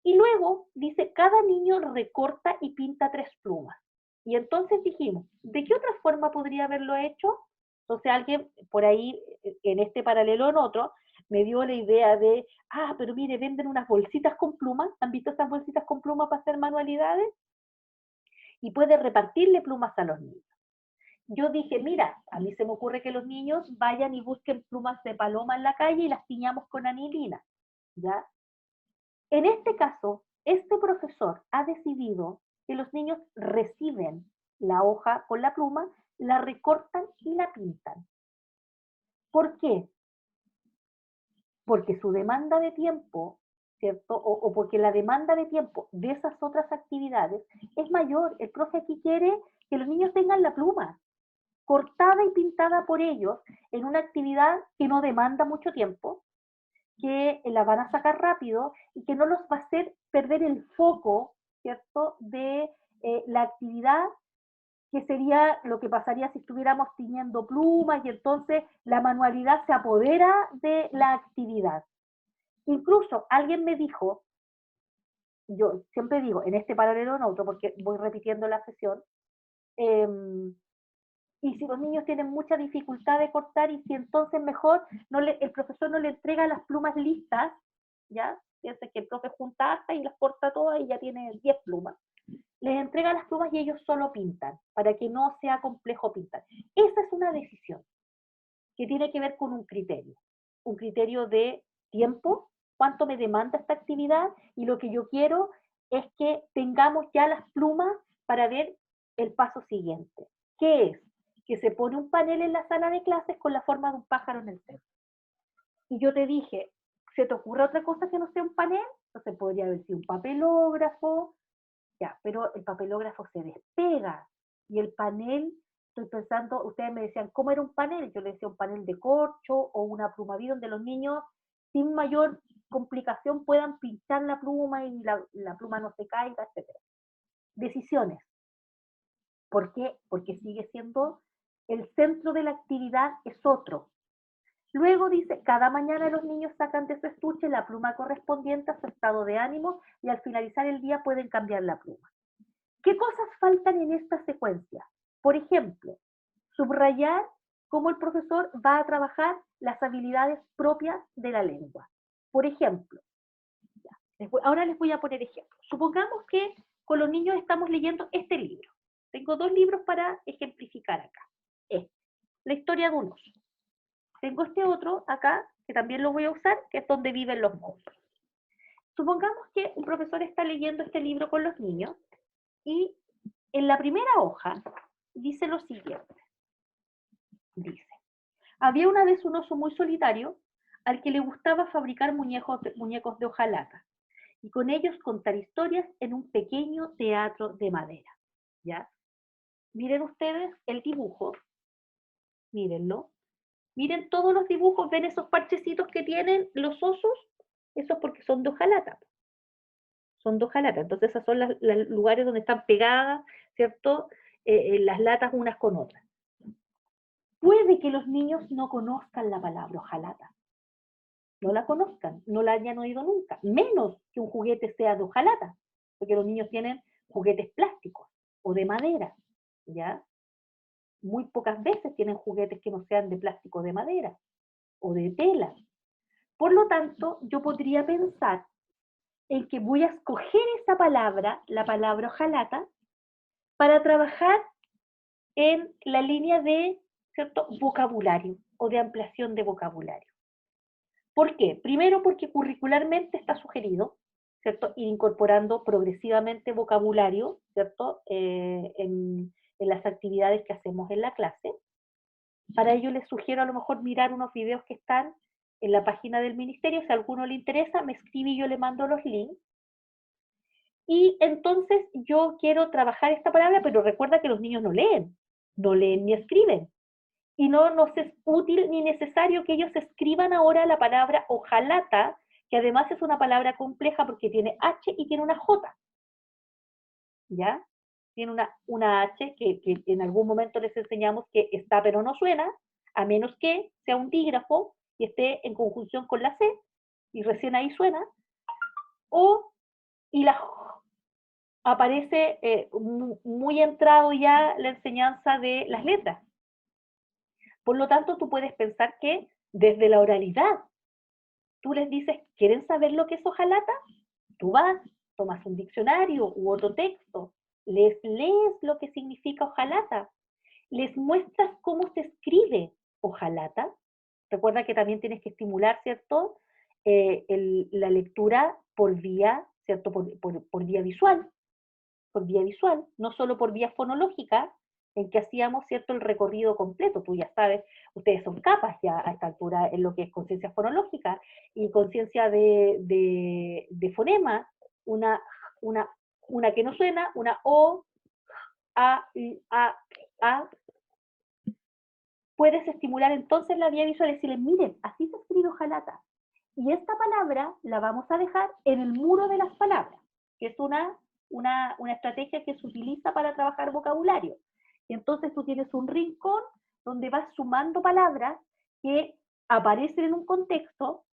Y luego dice, cada niño recorta y pinta 3 plumas. Y entonces dijimos, ¿de qué otra forma podría haberlo hecho? Entonces alguien por ahí, en este paralelo o en otro, me dio la idea de, pero mire, venden unas bolsitas con plumas. ¿Han visto esas bolsitas con plumas para hacer manualidades? Y puede repartirle plumas a los niños. Yo dije, mira, a mí se me ocurre que los niños vayan y busquen plumas de paloma en la calle y las tiñamos con anilina, ¿ya? En este caso, este profesor ha decidido que los niños reciben la hoja con la pluma, la recortan y la pintan. ¿Por qué? Porque su demanda de tiempo, ¿cierto? O porque la demanda de tiempo de esas otras actividades es mayor. El profe aquí quiere que los niños tengan la pluma cortada y pintada por ellos en una actividad que no demanda mucho tiempo, que la van a sacar rápido y que no los va a hacer perder el foco, ¿cierto?, de la actividad, que sería lo que pasaría si estuviéramos tiñendo plumas, y entonces la manualidad se apodera de la actividad. Incluso alguien me dijo, yo siempre digo, en este paralelo en otro, porque voy repitiendo la sesión, y si los niños tienen mucha dificultad de cortar, y si entonces mejor el profesor no le entrega las plumas listas, ¿ya? Piensa que el profe junta hasta y las corta todas y ya tiene 10 plumas. Les entrega las plumas y ellos solo pintan, para que no sea complejo pintar. Esa es una decisión que tiene que ver con un criterio de tiempo, cuánto me demanda esta actividad, y lo que yo quiero es que tengamos ya las plumas para ver el paso siguiente. ¿Qué es? Que se pone un panel en la sala de clases con la forma de un pájaro en el centro. Y yo te dije, ¿Se te ocurre otra cosa que no sea un panel? Entonces podría haber sido un papelógrafo, ya, pero el papelógrafo se despega y el panel, estoy pensando, ustedes me decían, ¿cómo era un panel? Yo les decía un panel de corcho o una plumaví donde los niños sin mayor complicación puedan pinchar la pluma y la pluma no se caiga, etc. Decisiones. ¿Por qué? Porque sigue siendo el centro de la actividad es otro. Luego dice, cada mañana los niños sacan de su estuche la pluma correspondiente a su estado de ánimo y al finalizar el día pueden cambiar la pluma. ¿Qué cosas faltan en esta secuencia? Por ejemplo, subrayar cómo el profesor va a trabajar las habilidades propias de la lengua. Por ejemplo, ahora les voy a poner ejemplos. Supongamos que con los niños estamos leyendo este libro. Tengo 2 libros para ejemplificar acá. La historia de un oso. Tengo este otro acá, que también lo voy a usar, que es donde viven los monstruos. Supongamos que un profesor está leyendo este libro con los niños y en la primera hoja dice lo siguiente. Dice, había una vez un oso muy solitario al que le gustaba fabricar muñecos de hojalata y con ellos contar historias en un pequeño teatro de madera. ¿Ya? Miren ustedes el dibujo, mírenlo. Miren todos los dibujos, ven esos parchecitos que tienen los osos, eso es porque son de hojalata. Son de hojalata, entonces esos son los lugares donde están pegadas, ¿cierto? Las latas unas con otras. Puede que los niños no conozcan la palabra hojalata, no la conozcan, no la hayan oído nunca, menos que un juguete sea de hojalata, porque los niños tienen juguetes plásticos o de madera, ¿ya? Muy pocas veces tienen juguetes que no sean de plástico o de madera, o de tela. Por lo tanto, yo podría pensar en que voy a escoger esa palabra, la palabra hojalata, para trabajar en la línea de, ¿cierto?, vocabulario o de ampliación de vocabulario. ¿Por qué? Primero porque curricularmente está sugerido, ¿cierto?, ir incorporando progresivamente vocabulario, ¿cierto?, en las actividades que hacemos en la clase. Para ello les sugiero a lo mejor mirar unos videos que están en la página del ministerio. Si a alguno le interesa, me escribe y yo le mando los links. Y entonces yo quiero trabajar esta palabra, pero recuerda que los niños no leen ni escriben. Y no nos es útil ni necesario que ellos escriban ahora la palabra hojalata, que además es una palabra compleja porque tiene H y tiene una J. ¿Ya? Tiene una H que en algún momento les enseñamos que está pero no suena, a menos que sea un dígrafo y esté en conjunción con la C, y recién ahí suena, y la aparece muy entrado ya la enseñanza de las letras. Por lo tanto, tú puedes pensar que desde la oralidad, tú les dices, ¿quieren saber lo que es hojalata? Tú vas, tomas un diccionario u otro texto, les lees lo que significa hojalata, les muestras cómo se escribe hojalata. Recuerda que también tienes que estimular, ¿cierto?, la lectura por vía, ¿cierto?, por vía visual, no solo por vía fonológica, en que hacíamos, ¿cierto?, el recorrido completo. Tú ya sabes, ustedes son capas ya a esta altura en lo que es conciencia fonológica y conciencia de fonema, una que no suena, una O, A, I, A. Puedes estimular entonces la vía visual y decirles, miren, así se escribe hojalata. Y esta palabra la vamos a dejar en el muro de las palabras, que es una estrategia que se utiliza para trabajar vocabulario. Y entonces tú tienes un rincón donde vas sumando palabras que aparecen en un contexto.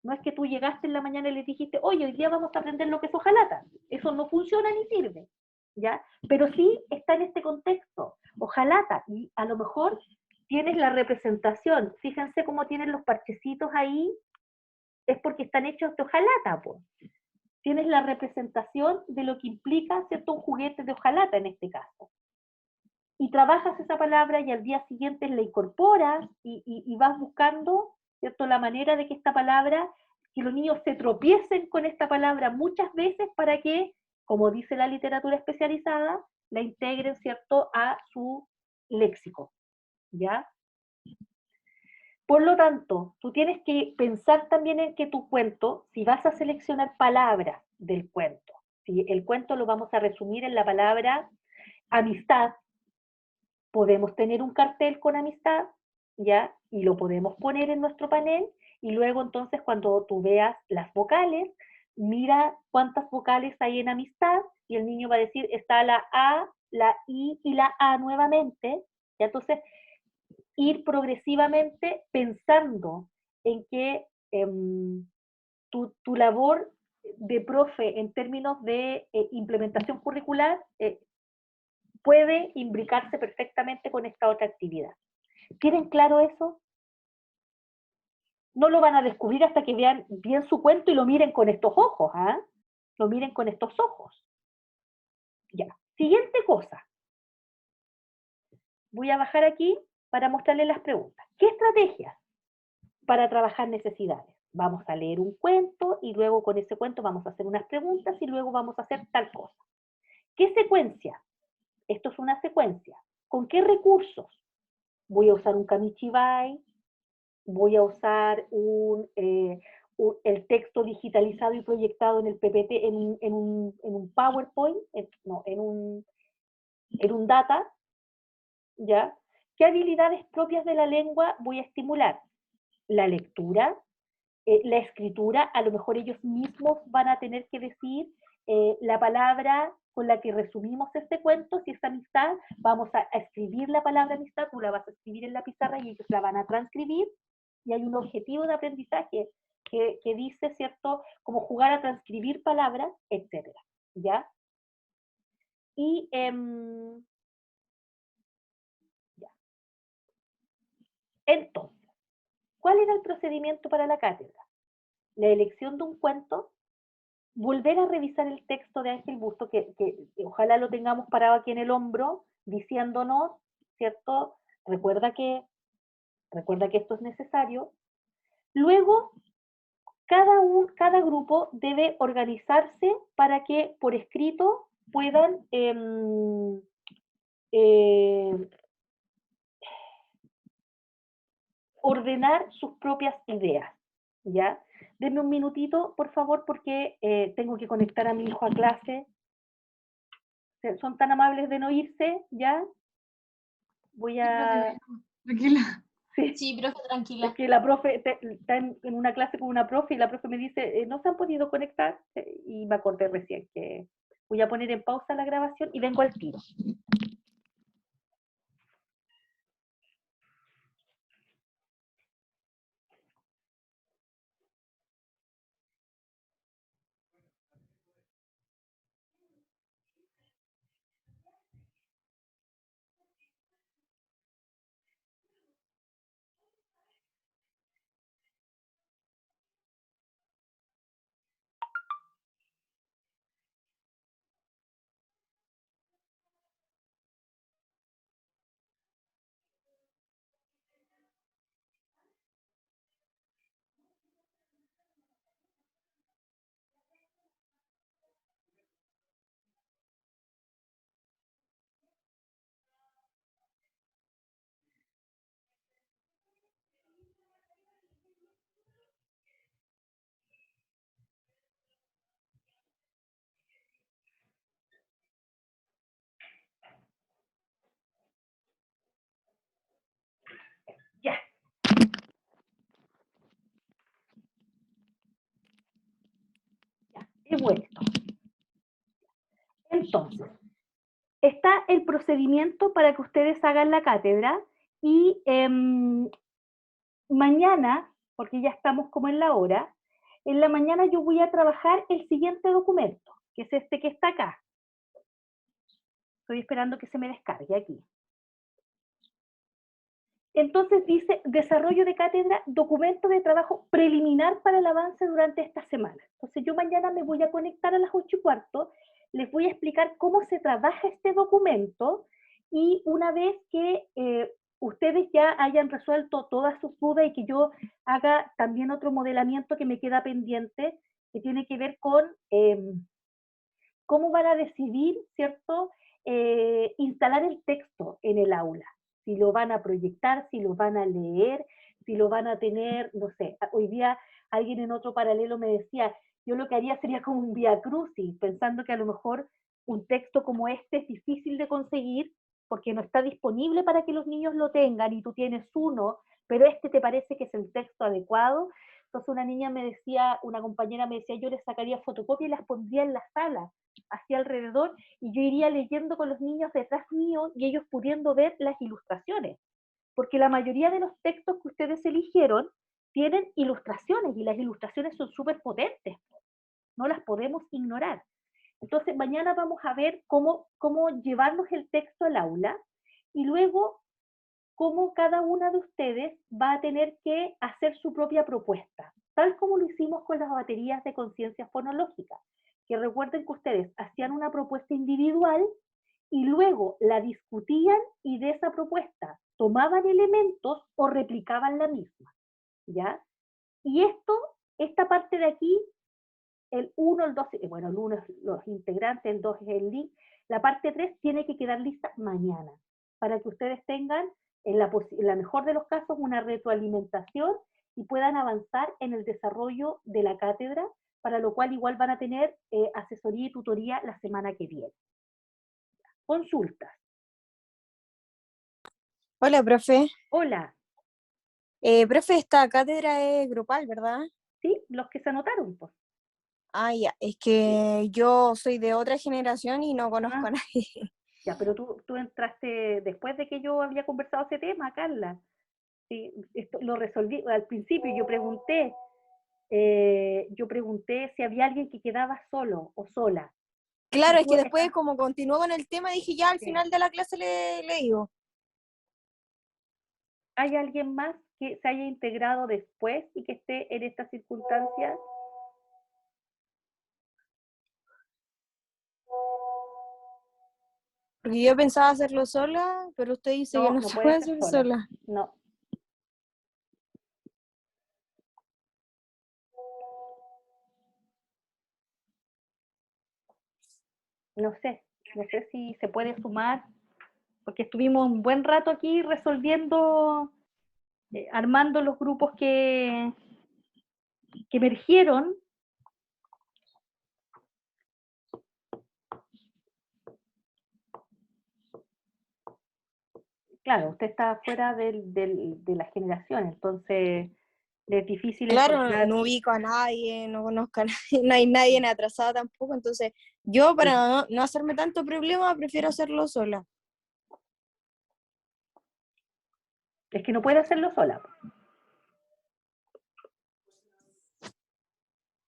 No es que tú llegaste en la mañana y les dijiste, oye, hoy día vamos a aprender lo que es hojalata. Eso no funciona ni sirve, ¿ya? Pero sí está en este contexto, hojalata, y a lo mejor tienes la representación. Fíjense cómo tienen los parchecitos ahí, es porque están hechos de hojalata, pues. Tienes la representación de lo que implica, ¿cierto?, un juguete de hojalata en este caso. Y trabajas esa palabra y al día siguiente la incorporas y vas buscando, ¿cierto?, la manera de que esta palabra, que los niños se tropiecen con esta palabra muchas veces para que, como dice la literatura especializada, la integren, ¿cierto?, a su léxico, ¿ya? Por lo tanto, tú tienes que pensar también en que tu cuento, si vas a seleccionar palabras del cuento, si el cuento lo vamos a resumir en la palabra amistad, podemos tener un cartel con amistad, ¿ya? Y lo podemos poner en nuestro panel, y luego entonces cuando tú veas las vocales, mira cuántas vocales hay en amistad, y el niño va a decir, está la A, la I y la A nuevamente, ¿ya? Entonces, ir progresivamente pensando en que tu labor de profe en términos de implementación curricular puede imbricarse perfectamente con esta otra actividad. ¿Tienen claro eso? No lo van a descubrir hasta que vean bien su cuento y lo miren con estos ojos, ¿ah? Lo miren con estos ojos. Ya. Siguiente cosa. Voy a bajar aquí para mostrarles las preguntas. ¿Qué estrategias para trabajar necesidades? Vamos a leer un cuento y luego con ese cuento vamos a hacer unas preguntas y luego vamos a hacer tal cosa. ¿Qué secuencia? Esto es una secuencia. ¿Con qué recursos? Voy a usar un Kamichibai, voy a usar el texto digitalizado y proyectado en el PPT, en un PowerPoint, en un data, ¿ya? ¿Qué habilidades propias de la lengua voy a estimular? La lectura, la escritura, a lo mejor ellos mismos van a tener que decir la palabra con la que resumimos este cuento, si es amistad, vamos a escribir la palabra amistad, tú la vas a escribir en la pizarra y ellos la van a transcribir, y hay un objetivo de aprendizaje que dice, ¿cierto?, como jugar a transcribir palabras, etcétera, ¿ya? Y, ya. Entonces, ¿cuál era el procedimiento para la cátedra? La elección de un cuento, volver a revisar el texto de Ángel Busto, que ojalá lo tengamos parado aquí en el hombro, diciéndonos, ¿cierto? Recuerda que esto es necesario. Luego, cada grupo debe organizarse para que por escrito puedan ordenar sus propias ideas, ¿ya? Denme un minutito, por favor, porque tengo que conectar a mi hijo a clase. Son tan amables de no irse, ¿ya? Voy a... Tranquila. Sí, Sí, profe, es tranquila. que la profe está en una clase con una profe y la profe me dice, no se han podido conectar, y me acordé recién que voy a poner en pausa la grabación y vengo al tiro. Ya. Ya, he vuelto. Entonces, está el procedimiento para que ustedes hagan la cátedra y mañana, porque ya estamos como en la hora, en la mañana yo voy a trabajar el siguiente documento, que es este que está acá. Estoy esperando que se me descargue aquí. Entonces dice, desarrollo de cátedra, documento de trabajo preliminar para el avance durante esta semana. Entonces yo mañana me voy a conectar a las 8:15, les voy a explicar cómo se trabaja este documento, y una vez que ustedes ya hayan resuelto todas sus dudas y que yo haga también otro modelamiento que me queda pendiente, que tiene que ver con cómo van a decidir, ¿cierto?, instalar el texto en el aula. Si lo van a proyectar, si lo van a leer, si lo van a tener, no sé, hoy día alguien en otro paralelo me decía, yo lo que haría sería como un vía crucis, pensando que a lo mejor un texto como este es difícil de conseguir porque no está disponible para que los niños lo tengan y tú tienes uno, pero este te parece que es el texto adecuado. Entonces una niña me decía, una compañera me decía, yo les sacaría fotocopias y las pondría en la sala, hacia alrededor, y yo iría leyendo con los niños detrás mío y ellos pudiendo ver las ilustraciones, porque la mayoría de los textos que ustedes eligieron tienen ilustraciones y las ilustraciones son súper potentes, no las podemos ignorar. Entonces mañana vamos a ver cómo llevarnos el texto al aula y luego cómo cada una de ustedes va a tener que hacer su propia propuesta, tal como lo hicimos con las baterías de conciencia fonológica, que recuerden que ustedes hacían una propuesta individual y luego la discutían y de esa propuesta tomaban elementos o replicaban la misma, ¿ya? Y esta parte de aquí, el 1, el 2, bueno, el 1 es los integrantes, el 2 es el link, la parte 3 tiene que quedar lista mañana, para que ustedes tengan, en la mejor de los casos, una retroalimentación y puedan avanzar en el desarrollo de la cátedra, para lo cual igual van a tener asesoría y tutoría la semana que viene. Consultas. Hola, profe. Hola. Profe, esta cátedra es grupal, ¿verdad? Sí, los que se anotaron, pues. Ah, ya, es que yo soy de otra generación y no conozco a nadie. Ya, pero tú entraste después de que yo había conversado ese tema, Carla. Sí, esto lo resolví al principio. Yo pregunté si había alguien que quedaba solo o sola. Claro, Y es que después como continuó con el tema dije ya al final de la clase le digo. ¿Hay alguien más que se haya integrado después y que esté en estas circunstancias? Porque yo pensaba hacerlo sola, pero usted dice que no se puede hacer sola. No. No sé si se puede sumar, porque estuvimos un buen rato aquí resolviendo, armando los grupos que emergieron. Claro, usted está fuera de la generación, entonces es difícil Claro, encontrar. no ubico a nadie, no conozco a nadie, no hay nadie atrasado tampoco, entonces yo para no hacerme tanto problema prefiero hacerlo sola. Es que no puede hacerlo sola.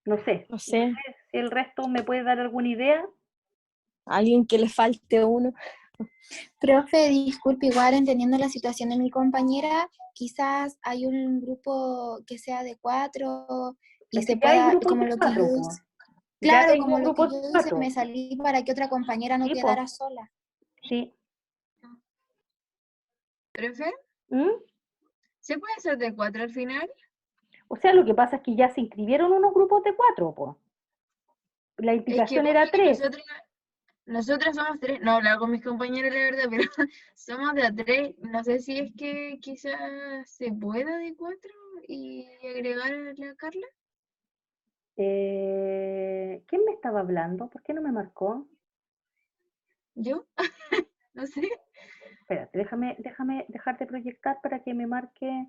No sé si el resto me puede dar alguna idea. Alguien que le falte uno. Profe, disculpe, igual entendiendo la situación de mi compañera, quizás hay un grupo que sea de 4 y Es se que hay pueda, grupos como de lo que 4, yo po. hice, Ya claro, tengo como lo que grupos de yo hice, 4. me salí para que otra compañera no Sí, po. quedara sola. Sí. ¿Profe? ¿Mm? ¿Se puede hacer de 4 al final? O sea, lo que pasa es que ya se inscribieron unos grupos de 4, po. La invitación era 3. Nosotras somos 3, no hablaba con mis compañeros la verdad, pero somos de a 3. No sé si es que quizás se pueda de 4 y agregar a la Carla. ¿Quién me estaba hablando? ¿Por qué no me marcó? ¿Yo? No sé. Espérate, déjame dejarte proyectar para que me marque.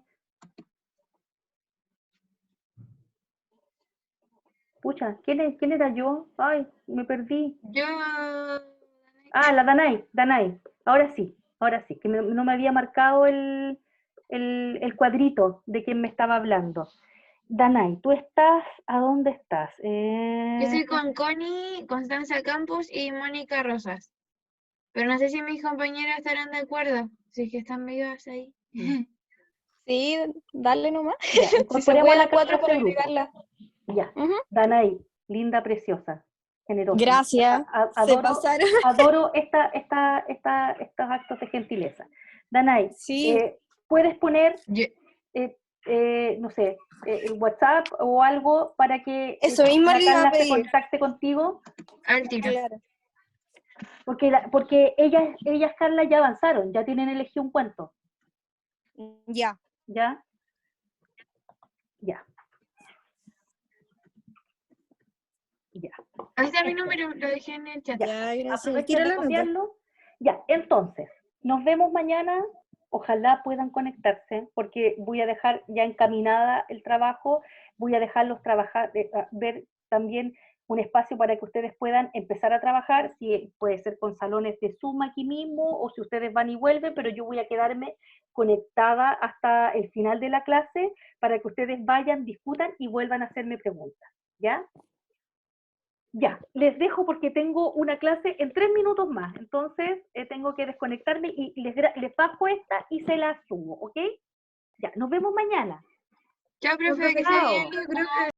Pucha, ¿quién era yo? Ay, me perdí. Yo. Ah, la Danai. Ahora sí, que no me había marcado el cuadrito de quién me estaba hablando. Danai, ¿tú estás? ¿A dónde estás? Yo soy con Connie, Constanza Campos y Mónica Rosas. Pero no sé si mis compañeras estarán de acuerdo, si es que están vivas ahí. Sí, dale nomás. Ya, Si se incorporemos puede a la a 4 Carla para a este grupo. agregarla. Ya, Ujú. Danai, linda, preciosa, generosa. Gracias, se pasaron. Adoro estos actos de gentileza. Danai, Sí. ¿puedes poner, no sé, el WhatsApp o algo para que Eso mismo la le iba a Carla se pedir. contacte contigo? Al tiro. Claro. Porque ellas, Carla, ya avanzaron, ya tienen elegido un cuento. Ya. ¿Ya? Ya. Ya. Ahí está mi Eso. número, lo dejé en el chat. Ya, gracias. Aprovechen Tira de la nota. copiarlo. Ya, entonces, nos vemos mañana. Ojalá puedan conectarse, porque voy a dejar ya encaminada el trabajo, voy a dejarlos trabajar, ver también un espacio para que ustedes puedan empezar a trabajar, si puede ser con salones de Zoom aquí mismo, o si ustedes van y vuelven, pero yo voy a quedarme conectada hasta el final de la clase, para que ustedes vayan, discutan y vuelvan a hacerme preguntas, ¿ya? Ya, les dejo porque tengo una clase en 3 minutos más, entonces tengo que desconectarme y les bajo esta y se la subo, ¿ok? Ya, nos vemos mañana. Chao, profe, que esté Chao. bien, yo creo que